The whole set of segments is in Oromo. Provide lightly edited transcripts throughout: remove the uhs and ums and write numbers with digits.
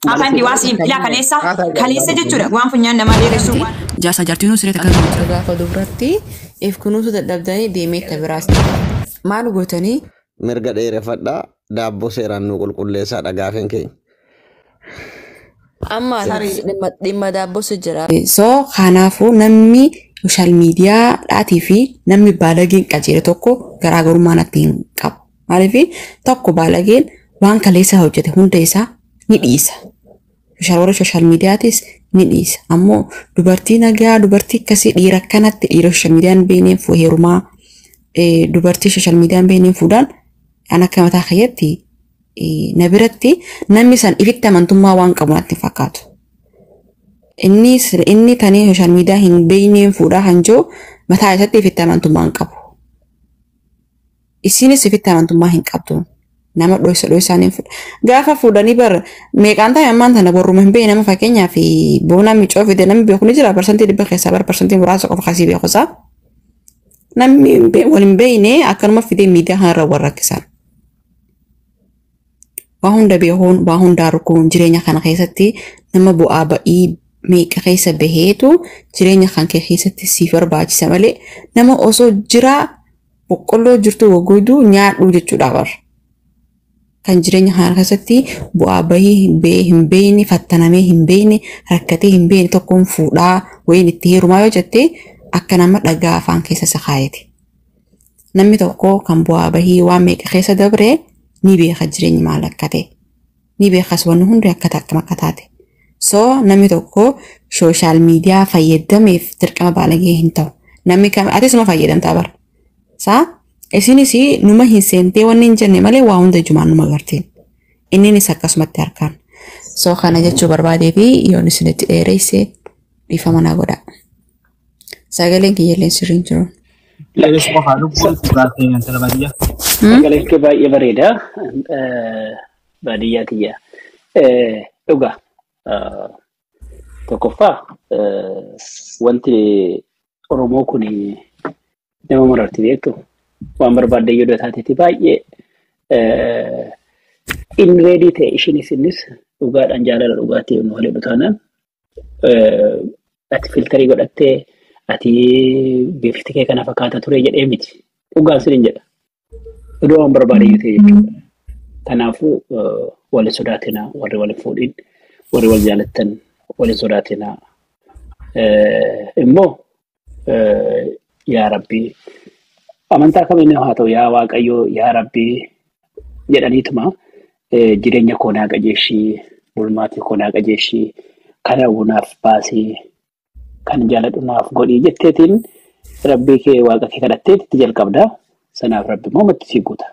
Afaan diwaasii ilaa kaleessa jechuudha waan funyaan namaa dheeressu. Jaarsa jaartiin siree takka gaafa dubartii if kunuunsu dadhabdanii deemee tabiraas maal gootanii mirga dheereffadhaa daabboo seeraan nu qulqulleessaa dhagaafeen keenya. Amma dhimma daabboo jira. So kanaafuu namni social media dhaatii fi namni baalageen qajeele tokko garaagarummaa natti hin qabu. Maaliif tokko baalageen waan kaleessa hojjete hunda isaa ni dhiisa. Social mediaatis ni dhiisa. Ammoo dubartii nagaa dubartii akkasii dhiira kanatti dhiira social mediaan beekneen heerumaa dubartii social mediaan beekneen fuudhaan an akka mataa keeyyatti na biratti namni san ifitti amantummaa waan qabu natti fakkaatu. Inni tanii social media hin beekneen fuudhaa hanjoo mataa isaatti ifitti amantummaa hin qabu. Isinis ifitti amantummaa hin qabdu. Nama dho'isaaniin fuudha. Gaafa fuudhanii bar meeqaan ta'e ammaan tana borruma hin beekne nama fakkeenyaaf boona miicoo fide namni beeku ni jira parsantii dhibba keessaa bar parsantii muraasa qofa kasii beekusaa. Namni wal hin beekne akkanuma fidee miidiyaa kanarra warra rakkisan. Waa hunda beekuun waa hundaa rukuun jireenya kana keessatti nama bu'aa ba'ii meeqa keessa baheetu jireenya kan keessatti siif barbaachisa malee nama osoo jiraa boqqolloo jirtu waggoodu nyaadhu jechuudha bara. Kan jireenya kana keessatti bu'aa bahii hin beekne fattanamee hin beekne rakkatee hin beekne tokkoon fuudhaa wayiin itti heerumaa yoo jettee akka nama dhagaa afaan keessa sakaayete. Namni tokko kan bu'aa bahii waan meeqa keessa dabree ni beeka jireenyi maal akka ta'e. Ni beekas wanni hundi akka taate. So namni tokko social media fayyadameef dirqama baalagee hin ta'u. Namni kam atis numa fayyadamtaa bara. Saa isinis numa hin seentee wanni hin jenne malee waa hunda jumaan numa garteen. Inninis akkasumatti harkaan. So kana jechuu barbaadee fi yoon isinitti dheereyse dhiifama naa godhaa. Sagaleen kiyyaaleen sirriin jiru. Lees qofaa lubbuun baatee nyaataa baadiyyaa. Sagaleen kee baay'ee bareeda. Baadiyyaa tiyya. Dhugaa. Tokkoffaa wanti Oromoo kun nama mararti beektu. Waan barbaadde yoo taateeti baay'ee in ready ta'e ishinis dhugaadhaan jaalala dhugaatii yoo waliin dhutaanaan ati filtarii godhattee ati beeksisa kee kana fakkaata ture jedhee miti dhugaan sin jedha iddoo waan barbaadde yoo ta'e jechuudha. Kanaafuu waliin sodaatinaa warri waliin fuudhin warri wal jaalattan waliin sodaatinaa immoo yaa Rabbii. Amantaa kamiin haa ta'u yaa Waaqayyoo yaa Rabbii jedhaniituma jireenya koo naa qajeeshii bulmaatii koo naa qajeeshii kana naaf baasii kan jaaladhu naaf godhii jetteetiin Rabbii kee Waaqa kee kadhatteet itti jalqabdaa sanaaf Rabbi moomatti sii guuta.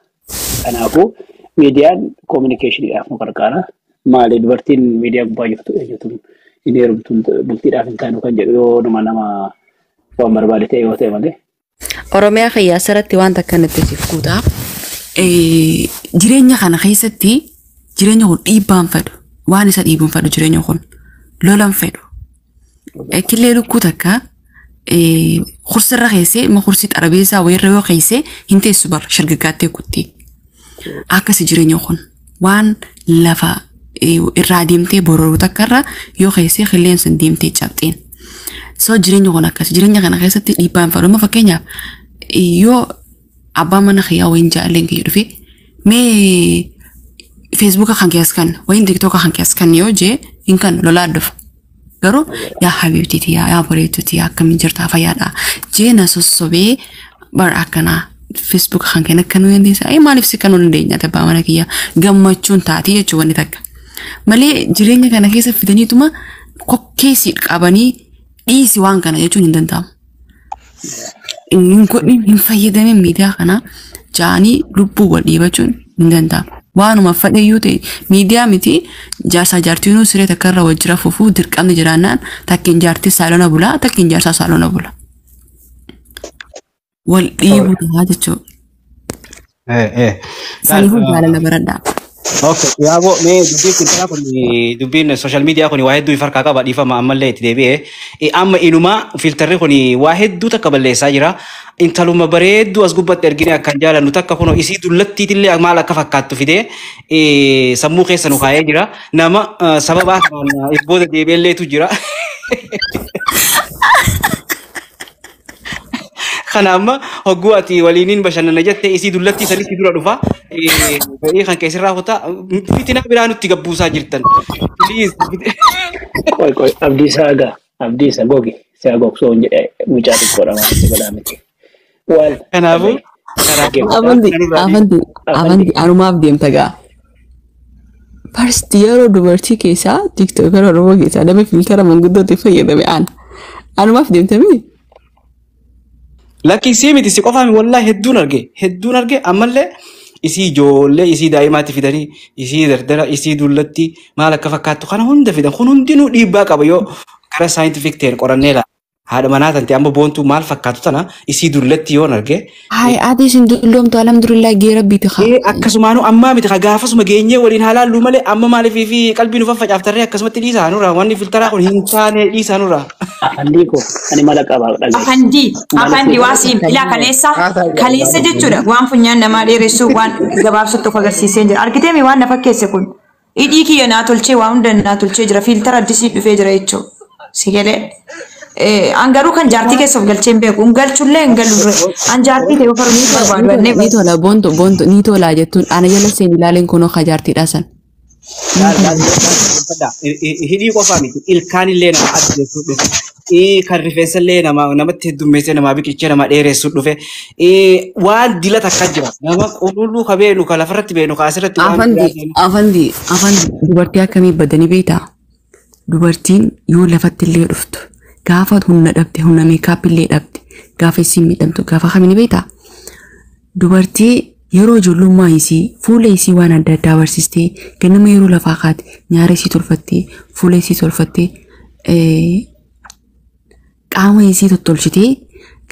Kanaafuu miidiyaan koominikeeshiniidhaaf nu gargaara. Maali dubartiin miidiyaa gubbaa jirtu eenyutu hin heerumtuun bultiidhaaf hin taanu kan jedhu yoo nama waan barbaade ta'e yoo ta'e malee. Oromiyaa khayyaa saratti waan takka natti siif guutaa. Jireenya kana keessatti jireenya kun dhiibbaan fedhu waan isa dhiibuun fedhu jireenya kun lolan fedhu. Killee lukkuu takka kursirra keessee ma kursii xarabeessaa wayirra yoo keessee hin teessu bara shirgagaattee kutti. Akkasi jireenya kun waan lafa irraa deemtee bororuu takkarra yoo keessee qilleensa deemtee cabxeen. So jireenya kun akkas jireenya kana keessatti dhiibbaan fedhu ma fakkeenyaaf yoo abbaan mana khiyyaa wayin jaalleen kiyya dhufe mee Facebook kan keessan wayin TikTok kan keessan yoo jee hin kan lolaa dhufa. Garuu yaa habiibtiiti yaa bareeduuti akkamiin jirtaa fayyaadha jee na sossobee bar akkanaa Facebook kan kenna kan nuyi dandeessa maaliif si kan dandeenya tabbaa mana kiyya gammachuun taati jechuun wanni takka. Malee jireenya kana keessa fidaniituma kokkeessi qabanii dhiisi waan kana jechuun hin danda'amu. Hin fayyadamne miidiyaa kana jaanii lubbuu wal dhiibachuun hin danda'amu. Waanuma fedhe yoo ta'e miidiyaa miti jaarsaa jaartiinuu siree takkarra wajjira fufuu dirqamni jiraannaan takkiin jaartii saalona bulaa takkiin jaarsaa saalona bula. Wal dhiibuu ta'a jechuudha. Saniifuu jaalala baradhaa. Okay, yaa boo mee dubbiin kun kun dubbiin social media kun waa hedduu farkaa qaba dhiifama ammallee itti deebi'ee amma inumaa filtarri kun waa hedduu takka balleessaa jira intaluma bareedduu as gubbatti ergine akkan jaalannu takka kun isii dullattiitillee maal akka fakkaattu fidee sammuu keessa nu kaayee jira nama sababa kanaan booda deebi'elleetu jira. Kanama hogguu ati waliiniin bashannana jettee isii dullatti sanitti dura dhufa ba'ii kan keessirraa kutaa fitina biraa nutti gabbuusaa jirtan. Qoy abdii isaa gogi isaa gogsoo mucaa xiqqoodha waan itti godhamete. Kanaafuu amantii anumaaf deemta gaa. First yeroo dubartii keessaa tiktokera Oromoo keessaa nama filtara manguddootti fayyadame anumaaf deemtamee. Lakki isii miti si qofaami wallahi hedduun arge ammallee isii ijoollee isii daa'imaatti fidanii isii dardara isii dullatti maal akka fakkaattu kana hunda fidan kun hundinuu dhiibbaa qaba yoo gara saayintifik ta'een qorannee laala. Haadha manaa tante amma boontuu maal fakkaatu tana isii dullatti yoon arge. Hai ati isin dulloomtu alhamdulillah geera biiti haa. Akkasumaanuu ammaa miti gaafasuma geenyee waliin haalaallu malee amma maaliifii fi qalbii nuuf facaaftee akkasumatti dhiisaa nurraa wanni filtaraa kun hin taane dhiisaa nurraa. Afandii ko ani mala qabaa dhagaye. Afandii waasiin ilaa kaleessa jechuudha waan funyaan namaa dheeressu waan gabaabsatu tokko agarsiisee jira argitee mi waan na fakkeesse kun hidhii kiyya naa tolchee waa hunda naa tolchee jira filtara addisii dhufee jira jechuudha si galee. Angaru kan jaartii keessa of galchee hin beeku galchullee hin galurre an jaartii ta'e ofar ni barbaadu ni tola bonto ni tola jettuun ana jala seen ilaaleen kunoo ka jaartiidha san. Hidhii qofaa miti ilkaan illee nama addeessu dhufe kan rifeensa illee namatti heddummeessee nama biqilchee nama dheeressu dhufe waan dila takka jira nama qulqulluu ka beenu ka lafarratti beenu ka asirratti afandi dubartii akkamii badanii beektaa dubartiin yoo lafatti illee dhuftu. Gaafa humna dhabde humna meekaappillee dhabde gaafa isiin miidhamtu gaafa kamini beektaa dubartii yeroo ijoollummaa isii fuula isii waan adda addaa barsiistee ganama yeroo lafaa kaate nyaara isii tolfattee fuula isii tolfattee qaama isii tottolchitee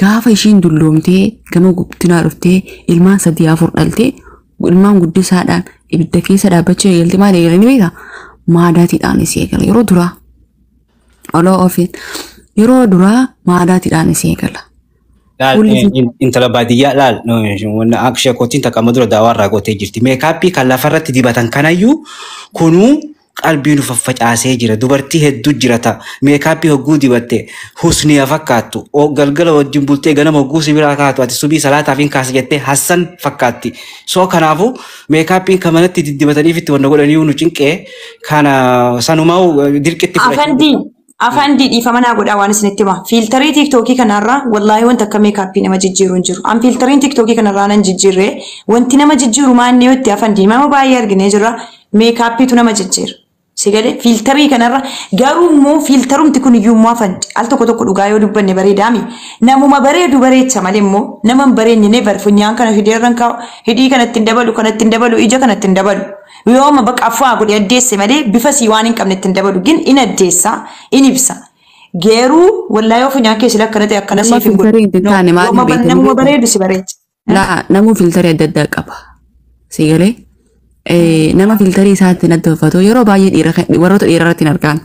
gaafa ishiin dulloomtee gama guddinaa dhuftee ilmaan 3-4 dhaltee ilmaan guddisaadhaan ibidda keessa dhaabbachuu eegalte maal eegalanii beektaa maadaatiidhaan isii eegala yeroo duraa oloo ofiin. Yeroo duraa maadaatiidhaan isii eegala. Intala baadiyyaa laal wanna akka kootiin takka amma dura daawaa irraa gootee jirti. Meekaappii kan lafarratti dibatan kanayyuu kunuu qalbii nu faffacaasee jira. Dubartii hedduu jirata. Meekaappii hogguu dibatte husniya fakkaattu. Galgala wajjin bultee ganama hogguu sibiraa kaatu ati subii salaataaf hin kaasa jettee hassan fakkaatti. So kanaafuu meekaappiin kan manatti diddibataniif itti wanna godhanii nu cinqee kana sanumaa dirqitti fudhachuu. Afandi dhiifama godhaa waan isinitti hima. Filtarii TikTokii kanarraa wallahi wanta akka meekaappii nama jijjiiru hin jiru. An filtariin TikTokii kanarraa nan jijjiirree wanti nama jijjiiru maanni yoo itti afandi nama baay'ee arginee jirra meekaappiitu nama jijjiira. Si galee filtarii kanarra garuu immoo filtarumti kun iyyuu immoo afandi al tokko dhugaa yoo dubbanne bareedaami. Namuma bareedu bareecha malee immoo nama hin bareenyine funyaan kana fideerran kaa'u hidhii kanatti hin dabalu ija kanatti hin dabalu. Yooma bakka afaa godhe addeesse malee bifa sii waan hin qabnetti hin dabalu gin in addeessa in ibsa. Geeruu wallahi yoo funyaan keessi lakkana ta'e akkana siif hin godhu. Namuma bareedu si bareecha. Namuu filtarii adda addaa qaba. Si galee nama filtarii isaatti adda uffatu yeroo baay'ee warroota dhiiraa irratti hin argaan.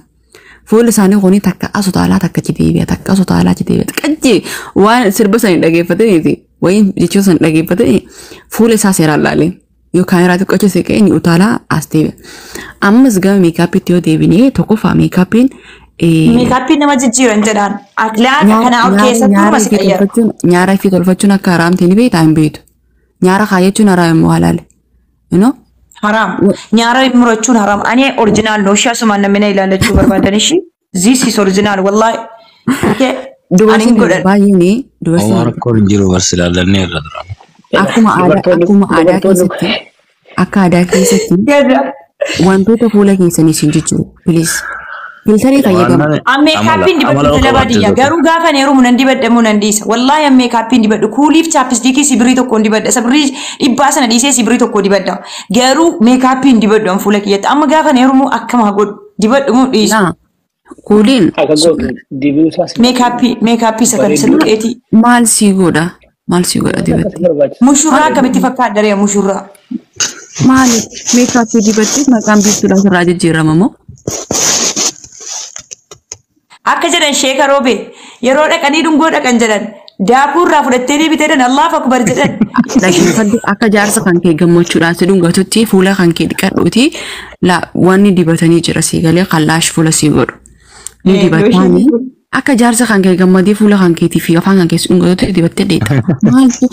Fuulli isaanii kuni takka asutaalaa takka deebi'a takka asutaalaa deebi'a. Qajjee waan sirba sana dhageeffataniiti wayiin jechuun sana dhageeffatanii fuula isaa seeraan laaleen. Yoo kaameraa xiqqoo seqee inni utaalaa as deebi'a. Ammas gama meekaappiitti yoo deebinee tokkoffaa meekaappiin meekaappiin nama jijjiiran jedhaan akhlaaqa kana of keessatti uumas fayyada. Nyaara fi tolfachuun akka haraamte ni beektaa hin beektu. Nyaara kaayachuun haraam immoo halaale. Haram. Nyaara murachuun haram. Ani original no shaasumaan namni ilaalachuu barbaadan ishii. This is original wallahi. Dubartiin baay'ee dubartiin. Waan rakkoon jiru barsiisallee irra dura. Akkuma aadaa keessatti wantoota fuula keessanii isin jijjiiru please filtarii fayyadamu. Meekaappiin dibadhu tala baadiyyaa garuu gaafa neerumu nan dibadhamu nan dhiisa wallahi meekaappiin dibadhu kuuliif chaappistiikii sibirii tokkoon dibadha sibirii dhibbaa sana dhiisee sibirii tokko dibadha garuu meekaappiin dibadhu an fuula kiyyatti amma gaafa neerumu akkama godhu dibadhu mu dhiisu. Kuuliin meekaappii sakan sadduqeetii. Maal sii godha? Maal sii godha dibadhu? Mushurraa akkamitti fakkaata daree mushurraa? Maali meekaappii dibattee maqaan biiftuudhaan irraa jijjiiramamoo? Akka jedhan sheeka roobe yeroo dhaqanii dhungoo dhaqan jedhan daakuu irraa fudhattee deebiteedhan Allahu akbar jedhan. Dhaggeeffadhu akka jaarsa kan kee gammachuudhaan si dhungatutti fuula kan kee dhiqadhuuti wanni dibatanii jira si galee kallaash fuula si godhu. Ni dibatanii akka jaarsa kan kee gammadee fuula kan keetii fi afaan kan keessi dhungatutti dibattee dheedha. Maaltu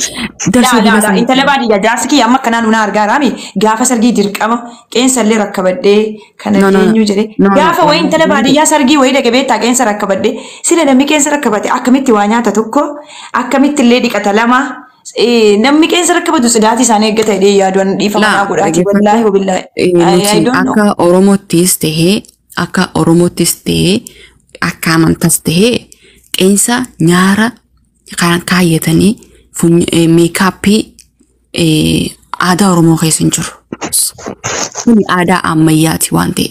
darsee dibataa? Intala baadiyyaa jaarsi kiyya amma akkanaan nuna argaa raami gaafa sargii dirqama qeensallee rakkabadhee kana eenyu jedhee gaafa wayi intala baadiyyaa sargii wayi dhaqee beektaa qeensa rakkabadhee sila namni qeensa rakkabate akkamitti waa nyaata tokko akkamitti illee dhiqata lama namni qeensa rakkabatu sidaatii isaanii eeggata hidhee yaaduun dhiifamaa godhaati wallaahi wabillaahi. Akka Oromootis ta'ee akka amantas ta'ee qeensa nyaara kan kaayyatanii meekaappii aadaa Oromoo keessa hin jiru. Kuni aadaa ammayyaati waan ta'e.